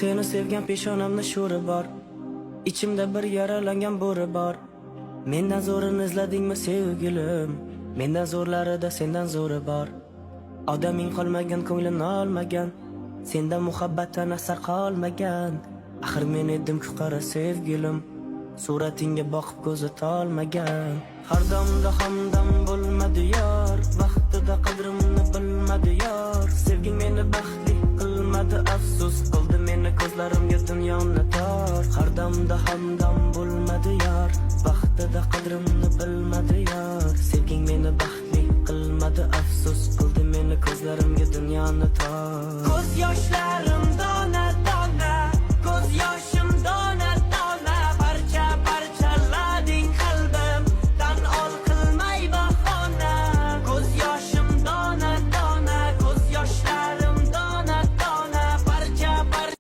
Seni sevgan peshonamda sho'ri bor, ichimda bir yaralangan bo'ri bor. Mendan zo'rini izladingmi sevgilim? Mendan zo'rlarida sendan zo'ri bor. Odaming qolmagan, ko'nglimni olmagan, sendan muhabbatdan asar qolmagan. Axir men edim-ku qara sevgilim, suratingga boqib ko'zi tolmagan. Har damda hamdam bo'lmadi yor, vaqtida qadrimni bilmadi yor. Sevging meni baxtli qilmadi, afsus qildi meni ko'zlarimga dunyoni tor. Har damda hamdam bo'lmadi yor, vaqtida qadrimni bilmadi yor. Sevging meni baxtli qilmadi, afsus qildi meni ko'zlarimga dunyoni tor.